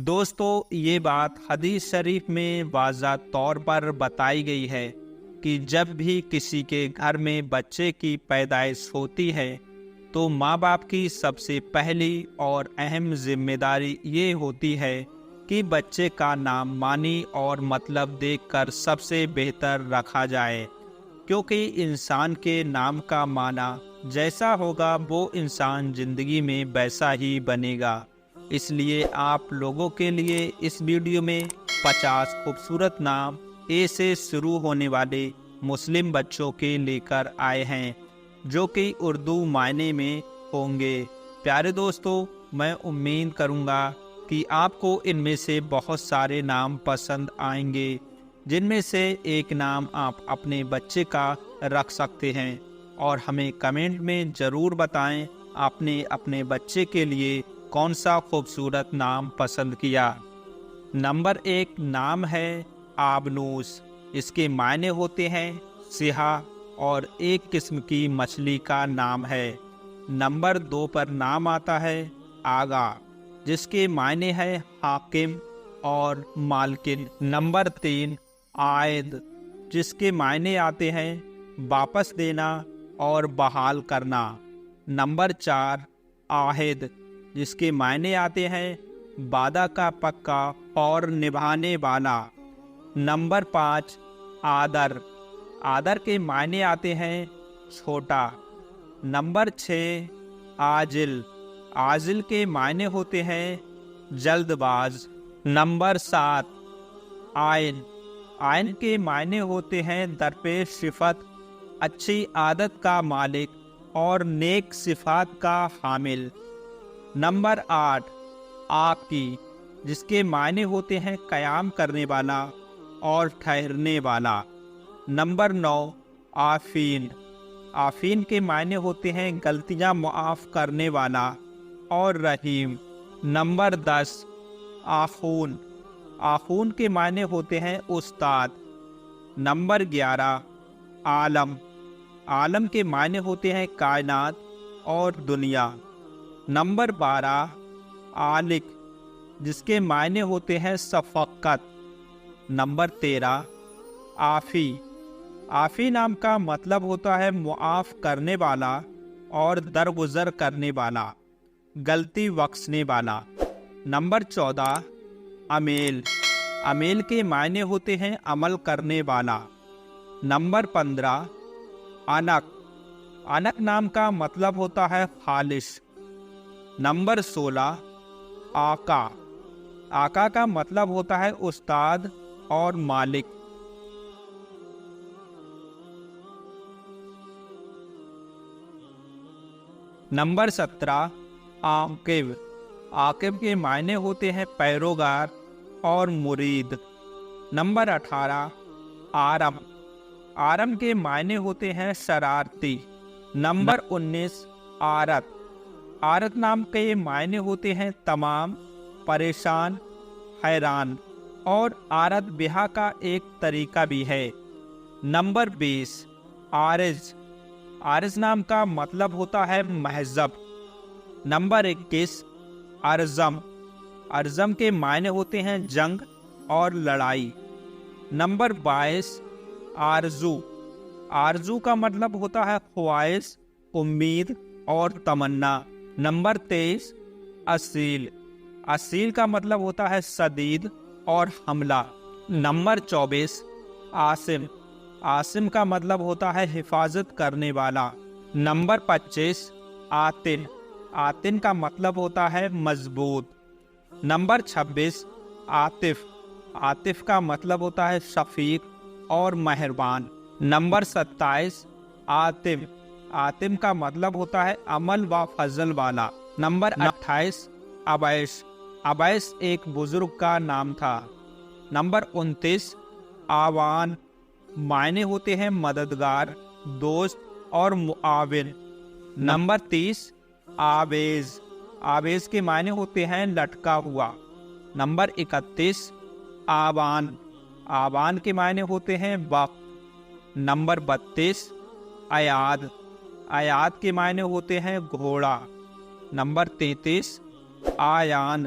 دوستو یہ بات حدیث شریف میں واضح طور پر بتائی گئی ہے کہ جب بھی کسی کے گھر میں بچے کی پیدائش ہوتی ہے تو ماں باپ کی سب سے پہلی اور اہم ذمہ داری یہ ہوتی ہے کہ بچے کا نام معنی اور مطلب دیکھ کر سب سے بہتر رکھا جائے، کیونکہ انسان کے نام کا معنی جیسا ہوگا وہ انسان زندگی میں ویسا ہی بنے گا۔ اس لیے آپ لوگوں کے لیے اس ویڈیو میں 50 خوبصورت نام اے سے شروع ہونے والے مسلم بچوں کے لے کر آئے ہیں جو کہ اردو معنی میں ہوں گے۔ پیارے دوستو، میں امید کروں گا کہ آپ کو ان میں سے بہت سارے نام پسند آئیں گے، جن میں سے ایک نام آپ اپنے بچے کا رکھ سکتے ہیں، اور ہمیں کمنٹ میں ضرور بتائیں آپ نے اپنے بچے کے لیے کون سا خوبصورت نام پسند کیا۔ نمبر 1 نام ہے آبنوس۔ اس کے معنی ہوتے ہیں سیاہ اور ایک قسم کی مچھلی کا نام ہے۔ نمبر 2 پر نام آتا ہے آغا، جس کے معنی ہے حاکم اور مالکن۔ نمبر 3 عائد، جس کے معنی آتے ہیں واپس دینا اور بحال کرنا۔ نمبر 4 عاہد، جس کے معنی آتے ہیں وعدہ کا پکا اور نبھانے والا۔ نمبر 5 آدر، آدر کے معنی آتے ہیں چھوٹا۔ نمبر 6 عاجل، عاجل کے معنی ہوتے ہیں جلد باز۔ نمبر 7 عائن، عائن کے معنی ہوتے ہیں درپیش صفت، اچھی عادت کا مالک اور نیک صفات کا حامل۔ نمبر 8 آقی، جس کے معنی ہوتے ہیں قیام کرنے والا اور ٹھہرنے والا۔ نمبر 9 عافین، عافین کے معنی ہوتے ہیں غلطیاں معاف کرنے والا اور رحیم۔ نمبر 10 آخون، آخون کے معنی ہوتے ہیں استاد۔ نمبر 11 عالم، عالم کے معنی ہوتے ہیں کائنات اور دنیا۔ نمبر 12 عالق، جس کے معنی ہوتے ہیں شفقت۔ نمبر 13 عافی، عافی نام کا مطلب ہوتا ہے معاف کرنے والا اور درگزر کرنے والا، غلطی بخشنے والا۔ نمبر 14 امیل، امیل کے معنی ہوتے ہیں عمل کرنے والا۔ نمبر 15 انک، انک نام کا مطلب ہوتا ہے خالص۔ نمبر 16 آقا، آقا کا مطلب ہوتا ہے استاد اور مالک۔ نمبر 17 عاقب، عاقب کے معنی ہوتے ہیں پیروکار اور مرید۔ نمبر 18 آرم، آرم کے معنی ہوتے ہیں شرارتی۔ نمبر 19 عارت، عارت نام کے معنی ہوتے ہیں تمام، پریشان، حیران، اور عارت بیاہ کا ایک طریقہ بھی ہے۔ نمبر 20 عارض، عارض نام کا مطلب ہوتا ہے مہذب۔ نمبر 21 ارزم، ارزم کے معنی ہوتے ہیں جنگ اور لڑائی۔ نمبر 22 آرزو، آرزو کا مطلب ہوتا ہے خواہش، امید اور تمنا۔ نمبر 23 اصیل، اصیل کا مطلب ہوتا ہے شدید اور حملہ۔ نمبر 24 عاصم، عاصم کا مطلب ہوتا ہے حفاظت کرنے والا۔ نمبر 25 عاطن، عاطن کا مطلب ہوتا ہے مضبوط۔ نمبر 26 عاطف، عاطف کا مطلب ہوتا ہے شفیق اور مہربان۔ نمبر 27 عاطم، عاطم کا مطلب ہوتا ہے عمل و فضل والا۔ نمبر 28 ابیس، ابیس ایک بزرگ کا نام تھا۔ نمبر 29 آوان، معنی ہوتے ہیں مددگار، دوست اور معاون۔ نمبر 30 آویز، آویز کے معنی ہوتے ہیں لٹکا ہوا۔ نمبر 31 آوان، آوان کے معنی ہوتے ہیں وقت۔ نمبر 32 ایاد، ایاد کے معنی ہوتے ہیں گھوڑا۔ نمبر 33 آیان،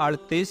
38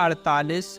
48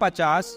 50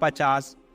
50